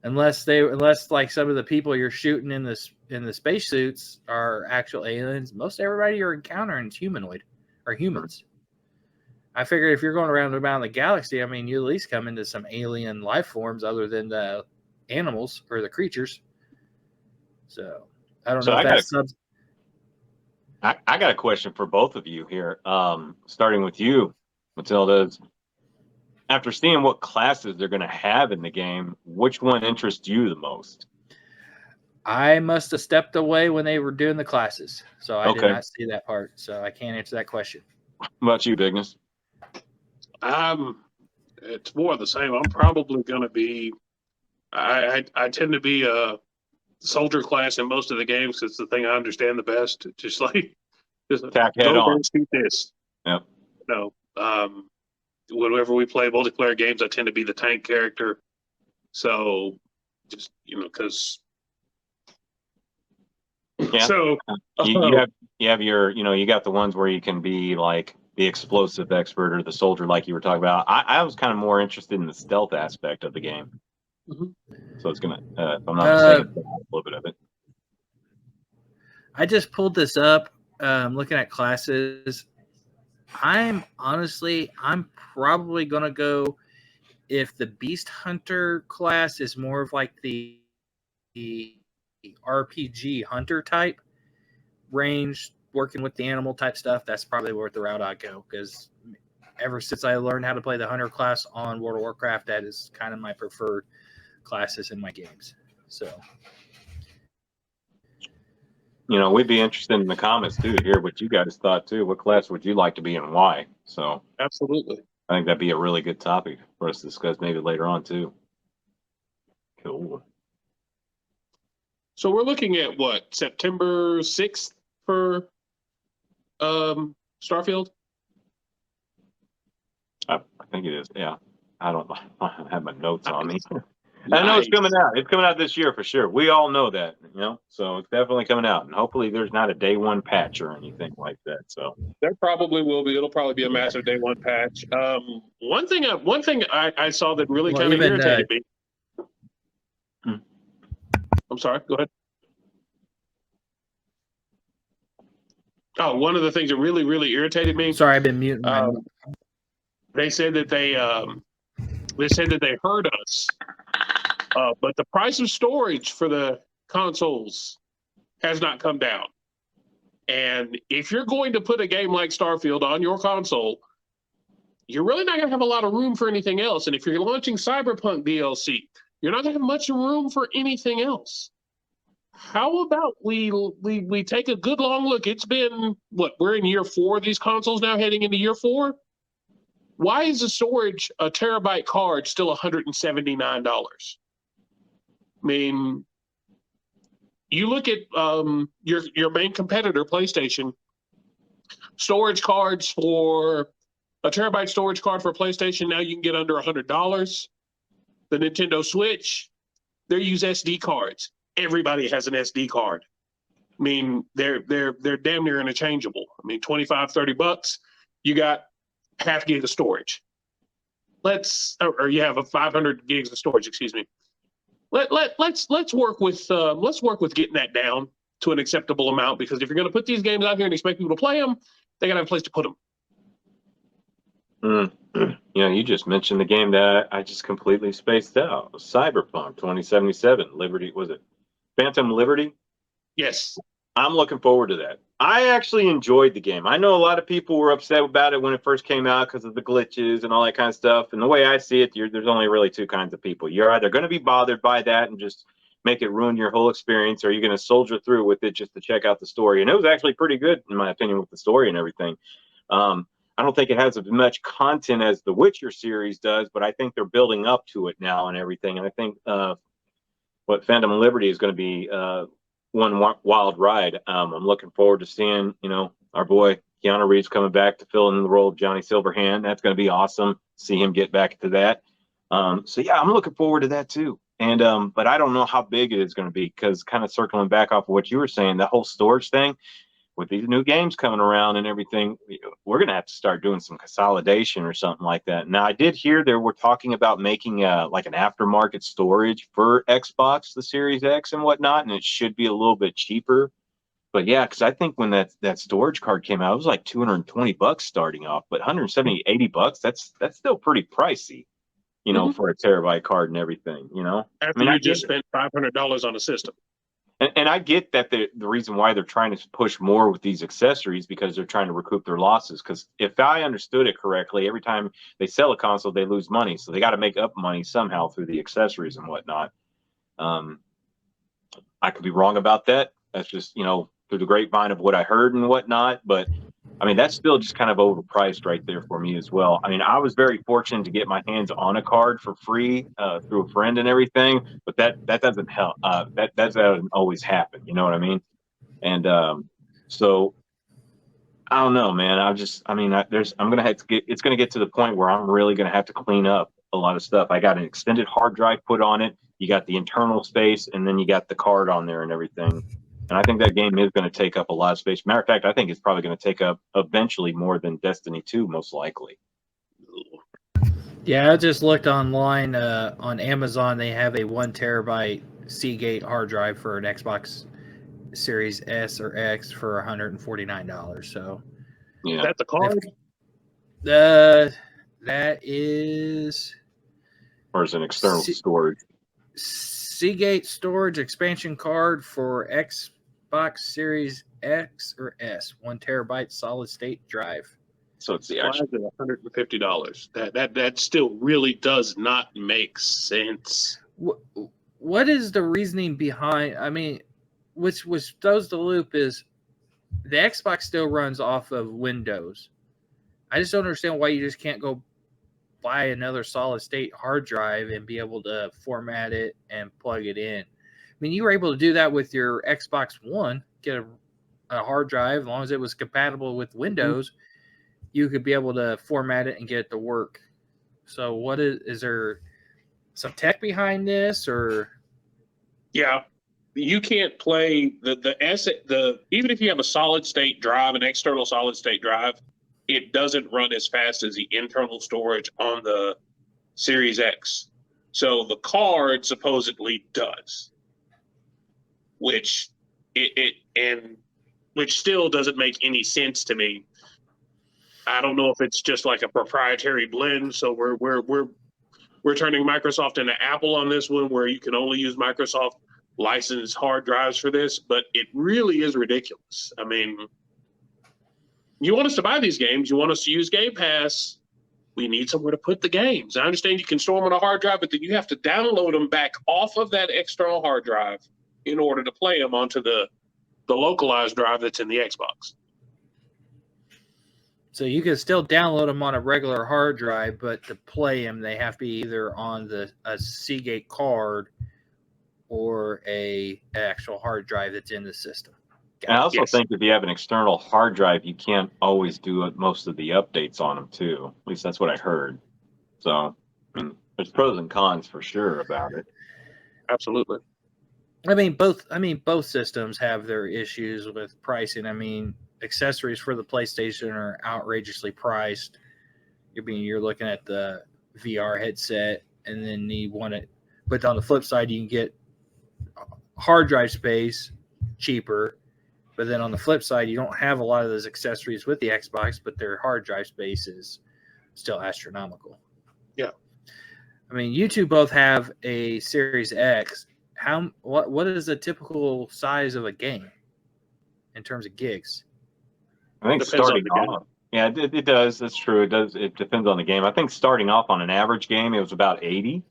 Unless like some of the people you're shooting in the spacesuits are actual aliens. Most everybody you're encountering is humanoid or humans. I figured if you're going around the galaxy, I mean, you at least come into some alien life forms other than the animals or the creatures. So I don't know if that's I got a question for both of you here. Starting with you, Matilda. After seeing what classes they're going to have in the game, which one interests you the most? I must have stepped away when they were doing the classes, so I did not see that part. So I can't answer that question. What about you, Bigness? It's more of the same. I'm probably going to be. I tend to be a soldier class in most of the games. It's the thing I understand the best. Just attack head on. Shoot this. Yep. No. Whenever we play multiplayer games, I tend to be the tank character. So, just because. Yeah. So you have your, you got the ones where you can be like the explosive expert or the soldier, like you were talking about. I was kind of more interested in the stealth aspect of the game. Mm-hmm. So it's gonna, if I'm not mistaken, a little bit of it. I just pulled this up, looking at classes. I'm probably gonna go if the Beast Hunter class is more of like the RPG hunter type range, working with the animal type stuff. That's probably where the route I go, because ever since I learned how to play the hunter class on World of Warcraft, that is kind of my preferred classes in my games. So, we'd be interested in the comments too to hear what you guys thought too. What class would you like to be and why? So absolutely. I think that'd be a really good topic for us to discuss maybe later on too. Cool. So we're looking at what, September 6th for Starfield? I think it is. Yeah. I don't have my notes on me. Nice. I know it's coming out. It's coming out this year for sure. We all know that, so it's definitely coming out. And hopefully there's not a day one patch or anything like that. So There probably will be. It'll probably be a massive day one patch. One thing I saw that really Well, kind of even, irritated me. Hmm. I'm sorry. Go ahead. Oh, one of the things that really, really irritated me. Sorry, I've been muting. They said that they heard us, but the price of storage for the consoles has not come down. And if you're going to put a game like Starfield on your console, you're really not going to have a lot of room for anything else. And if you're launching Cyberpunk DLC, you're not going to have much room for anything else. How about we take a good long look? It's been what, we're in year 4 of these consoles now, heading into year 4. Why is the storage, a terabyte card, still $179? I mean, you look at your main competitor, PlayStation, storage cards for a terabyte storage card for PlayStation now you can get under $100. The Nintendo Switch, they use SD cards. Everybody has an SD card. I mean, they're damn near interchangeable. I mean, $25-$30, you got half gig of storage. Or you have a 500 gigs of storage. Excuse me. Let's work with getting that down to an acceptable amount, because if you're going to put these games out here and expect people to play them, they got to have a place to put them. You just mentioned the game that I just completely spaced out. Cyberpunk 2077. Liberty, was it Phantom Liberty? Yes. I'm looking forward to that. I actually enjoyed the game. I know a lot of people were upset about it when it first came out because of the glitches and all that kind of stuff. And the way I see it, there's only really two kinds of people. You're either going to be bothered by that and just make it ruin your whole experience, or you're going to soldier through with it just to check out the story. And it was actually pretty good, in my opinion, with the story and everything. I don't think it has as much content as the Witcher series does, but I think they're building up to it now and everything. And I think what Phantom Liberty is going to be one wild ride. I'm looking forward to seeing, our boy Keanu Reeves coming back to fill in the role of Johnny Silverhand. That's going to be awesome. See him get back to that. So yeah, I'm looking forward to that too. And but I don't know how big it is going to be, because kind of circling back off of what you were saying, the whole storage thing with these new games coming around and everything, we're going to have to start doing some consolidation or something like that. Now, I did hear they were talking about making like an aftermarket storage for Xbox, the Series X and whatnot, and it should be a little bit cheaper. But yeah, because I think when that storage card came out, it was like $220 starting off, but $170-$80, that's still pretty pricey, for a terabyte card and everything, After you just spent $500 on a system. And I get that the reason why they're trying to push more with these accessories, because they're trying to recoup their losses. Because if I understood it correctly, every time they sell a console, they lose money. So they got to make up money somehow through the accessories and whatnot. I could be wrong about that. That's just, through the grapevine of what I heard and whatnot. But I mean, that's still just kind of overpriced right there for me as well. I mean, I was very fortunate to get my hands on a card for free through a friend and everything, but that doesn't help. That doesn't always happen. You know what I mean? And so I don't know, man. It's going to get to the point where I'm really going to have to clean up a lot of stuff. I got an extended hard drive put on it. You got the internal space, and then you got the card on there and everything. And I think that game is going to take up a lot of space. Matter of fact, I think it's probably going to take up eventually more than Destiny 2, most likely. Yeah, I just looked online on Amazon. They have a 1 terabyte Seagate hard drive for an Xbox Series S or X for $149. So Yeah, That's a card. That is, or is an external storage. Seagate storage expansion card for Xbox Series X or S, 1 terabyte solid state drive. So it's the Why actual. is it $150? That still really does not make sense. What is the reasoning behind? I mean, which throws the loop is the Xbox still runs off of Windows. I just don't understand why you just can't go buy another solid state hard drive and be able to format it and plug it in. I mean, you were able to do that with your Xbox One, get a hard drive, as long as it was compatible with Windows, you could be able to format it and get it to work. So what is there some tech behind this, or? Yeah, you can't play even if you have a solid state drive, an external solid state drive, it doesn't run as fast as the internal storage on the Series X. So the card supposedly does, which which still doesn't make any sense to me. I don't know if it's just like a proprietary blend. So we're turning Microsoft into Apple on this one, where you can only use Microsoft licensed hard drives for this, but it really is ridiculous. I mean, you want us to buy these games, you want us to use Game Pass, we need somewhere to put the games. I understand you can store them on a hard drive, but then you have to download them back off of that external hard drive in order to play them onto the localized drive that's in the Xbox. So you can still download them on a regular hard drive, but to play them, they have to be either on a Seagate card or a actual hard drive that's in the system. And I also think if you have an external hard drive, you can't always do most of the updates on them too. At least that's what I heard. So, I mean, there's pros and cons for sure about it. Absolutely. I mean, both systems have their issues with pricing. I mean, accessories for the PlayStation are outrageously priced. You're looking at the VR headset, and then you want it. But on the flip side, you can get hard drive space cheaper. But then on the flip side, you don't have a lot of those accessories with the Xbox, but their hard drive space is still astronomical. Yeah. I mean, you two both have a Series X. What is the typical size of a game in terms of gigs? I think Depends starting off, yeah, it does. That's true. It does. It depends on the game. I think starting off on an average game, it was about 80,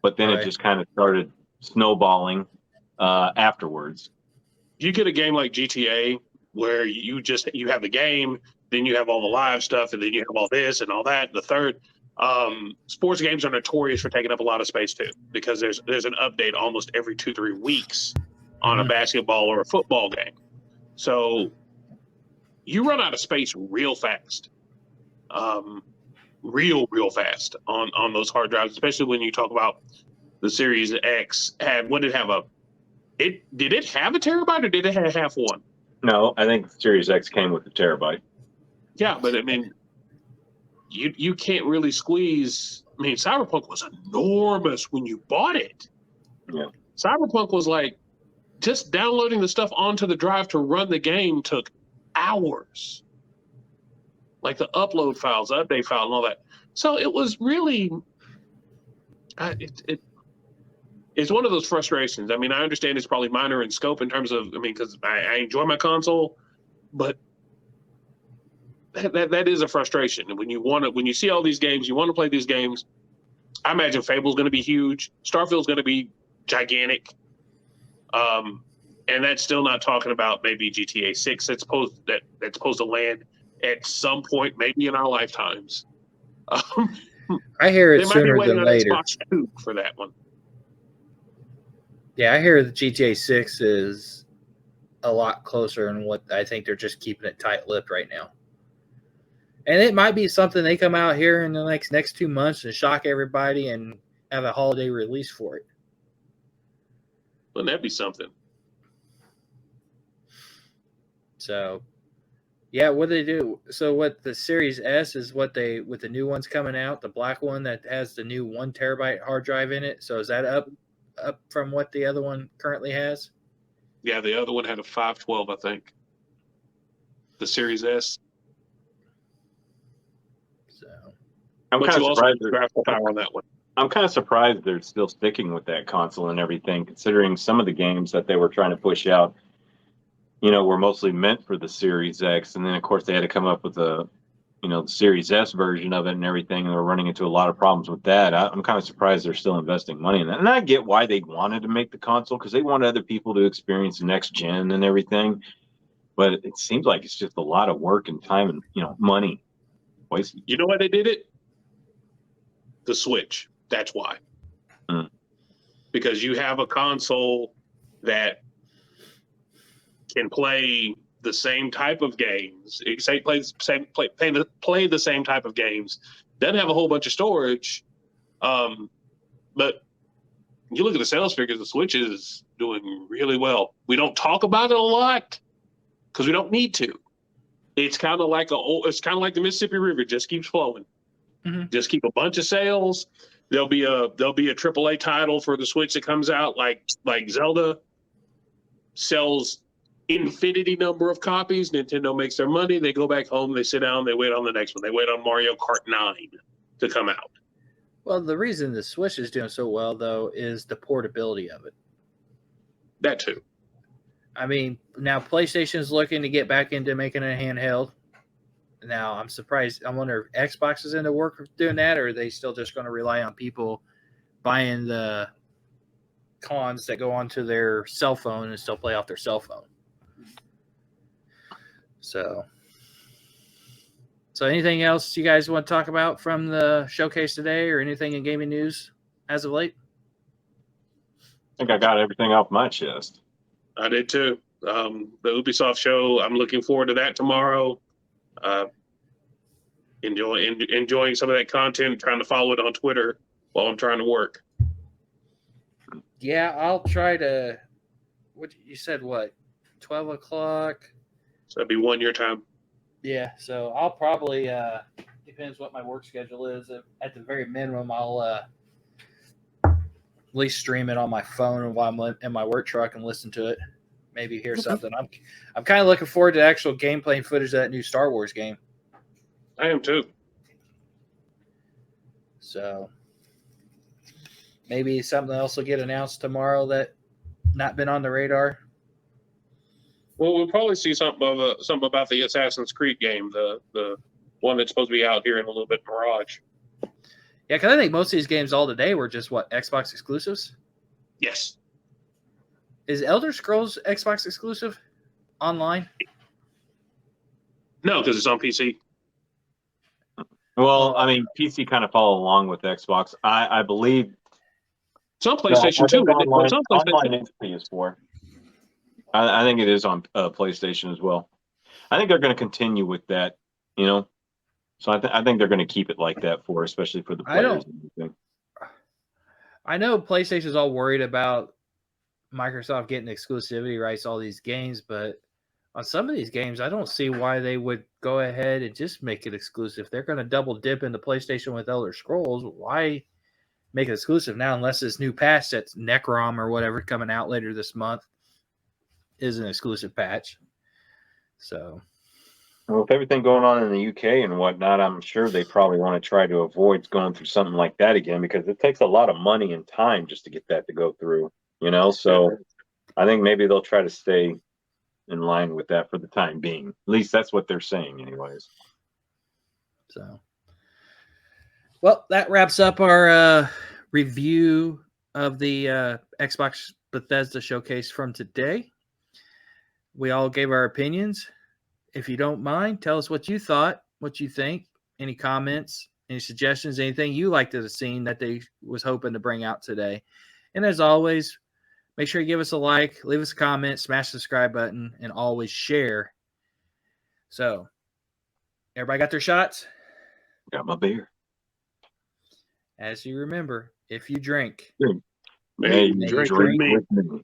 but then it just kind of started snowballing afterwards. You get a game like GTA where you have the game, then you have all the live stuff, and then you have all this and all that. The third, sports games are notorious for taking up a lot of space too, because there's an update almost every 2-3 weeks on a basketball or a football game. So you run out of space real fast, real fast on those hard drives, especially when you talk about the Series X did it have a terabyte, or did it have one? No, I think the Series X came with a terabyte. Yeah, but I mean, you can't really squeeze. I mean, Cyberpunk was enormous when you bought it. Yeah. Cyberpunk was like, just downloading the stuff onto the drive to run the game took hours. Like the upload files, the update file, and all that. So it was really, it's one of those frustrations. I mean, I understand it's probably minor in scope in terms of, because I enjoy my console, but that is a frustration. And when you see all these games, you want to play these games. I imagine Fable's going to be huge. Starfield's going to be gigantic. And that's still not talking about maybe GTA 6 that's supposed to land at some point, maybe in our lifetimes. I hear it they might be sooner waiting than on later. Xbox 2 for that one. Yeah, I hear the GTA 6 is a lot closer, and what I think they're just keeping it tight-lipped right now. And it might be something they come out here in the next 2 months and shock everybody and have a holiday release for it. Wouldn't that be something? So, yeah, what do they do? So, what the Series S is with the new ones coming out, the black one that has the new 1 terabyte hard drive in it. So, is that up from what the other one currently has? Yeah, the other one had a 512, I think. The Series S. So, I'm But kind you of also surprised. have graphical power on that one. I'm kind of surprised they're still sticking with that console and everything, considering some of the games that they were trying to push out, were mostly meant for the Series X, and then of course they had to come up with the Series S version of it and everything, and they're running into a lot of problems with that. I'm kind of surprised they're still investing money in that, and I get why they wanted to make the console, because they want other people to experience the next gen and everything. But it seems like it's just a lot of work and time and money wasted. You know why they did it? the Switch. That's why. Hmm. Because you have a console that can play the same type of games, play the same type of games. Doesn't have a whole bunch of storage, but you look at the sales figures. The Switch is doing really well. We don't talk about it a lot because we don't need to. It's kind of like the Mississippi River, just keeps flowing. Mhm. Just keep a bunch of sales. There'll be a AAA title for the Switch that comes out, like Zelda sells infinity number of copies. Nintendo makes their money. They go back home. They sit down. They wait on the next one. They wait on Mario Kart 9 to come out. Well, the reason the Switch is doing so well, though, is the portability of it. That too. I mean, now PlayStation is looking to get back into making a handheld. Now, I'm surprised. I wonder if Xbox is in the work of doing that, or are they still just going to rely on people buying the cons that go onto their cell phone and still play off their cell phone? So anything else you guys want to talk about from the showcase today, or anything in gaming news as of late? I think I got everything off my chest. I did too. The Ubisoft show, I'm looking forward to that tomorrow. Enjoying some of that content, trying to follow it on Twitter while I'm trying to work. Yeah, I'll try to. What you said? What 12 o'clock? So that'd be 1 year time. Yeah, so I'll probably depends what my work schedule is. At the very minimum, I'll at least stream it on my phone while I'm in my work truck and listen to it. Maybe hear something. I'm kind of looking forward to actual gameplay and footage of that new Star Wars game. I am too. So maybe something else will get announced tomorrow that not been on the radar. Well, we'll probably see something about the Assassin's Creed game, the one that's supposed to be out here in a little bit, Mirage. Yeah, because I think most of these games all today were just Xbox exclusives. Yes. Is Elder Scrolls Xbox exclusive online? No, because it's on PC. Well, I mean, PC kind of follow along with Xbox. I believe It's on PlayStation too. Online, It's on PlayStation. online is PS4. I think it is on PlayStation as well. I think they're going to continue with that, you know. So I think they're going to keep it like that especially for the players. I know PlayStation's all worried about Microsoft getting exclusivity rights to all these games, but on some of these games, I don't see why they would go ahead and just make it exclusive. They're going to double dip into PlayStation with Elder Scrolls. Why make it exclusive now unless this new patch that's Necrom or whatever coming out later this month is an exclusive patch? So, well, with everything going on in the UK and whatnot, I'm sure they probably want to try to avoid going through something like that again, because it takes a lot of money and time just to get that to go through, you know. So I think maybe they'll try to stay in line with that for the time being. At least that's what they're saying anyways. So, well, that wraps up our review of the Xbox Bethesda showcase from today. We all gave our opinions. If you don't mind, tell us what you thought, what you think, any comments, any suggestions, anything you liked to have seen that they was hoping to bring out today. And as always, make sure you give us a like, leave us a comment, smash the subscribe button, and always share. So, everybody got their shots? Got my beer. As you remember, if you drink, May you you drink drink with me.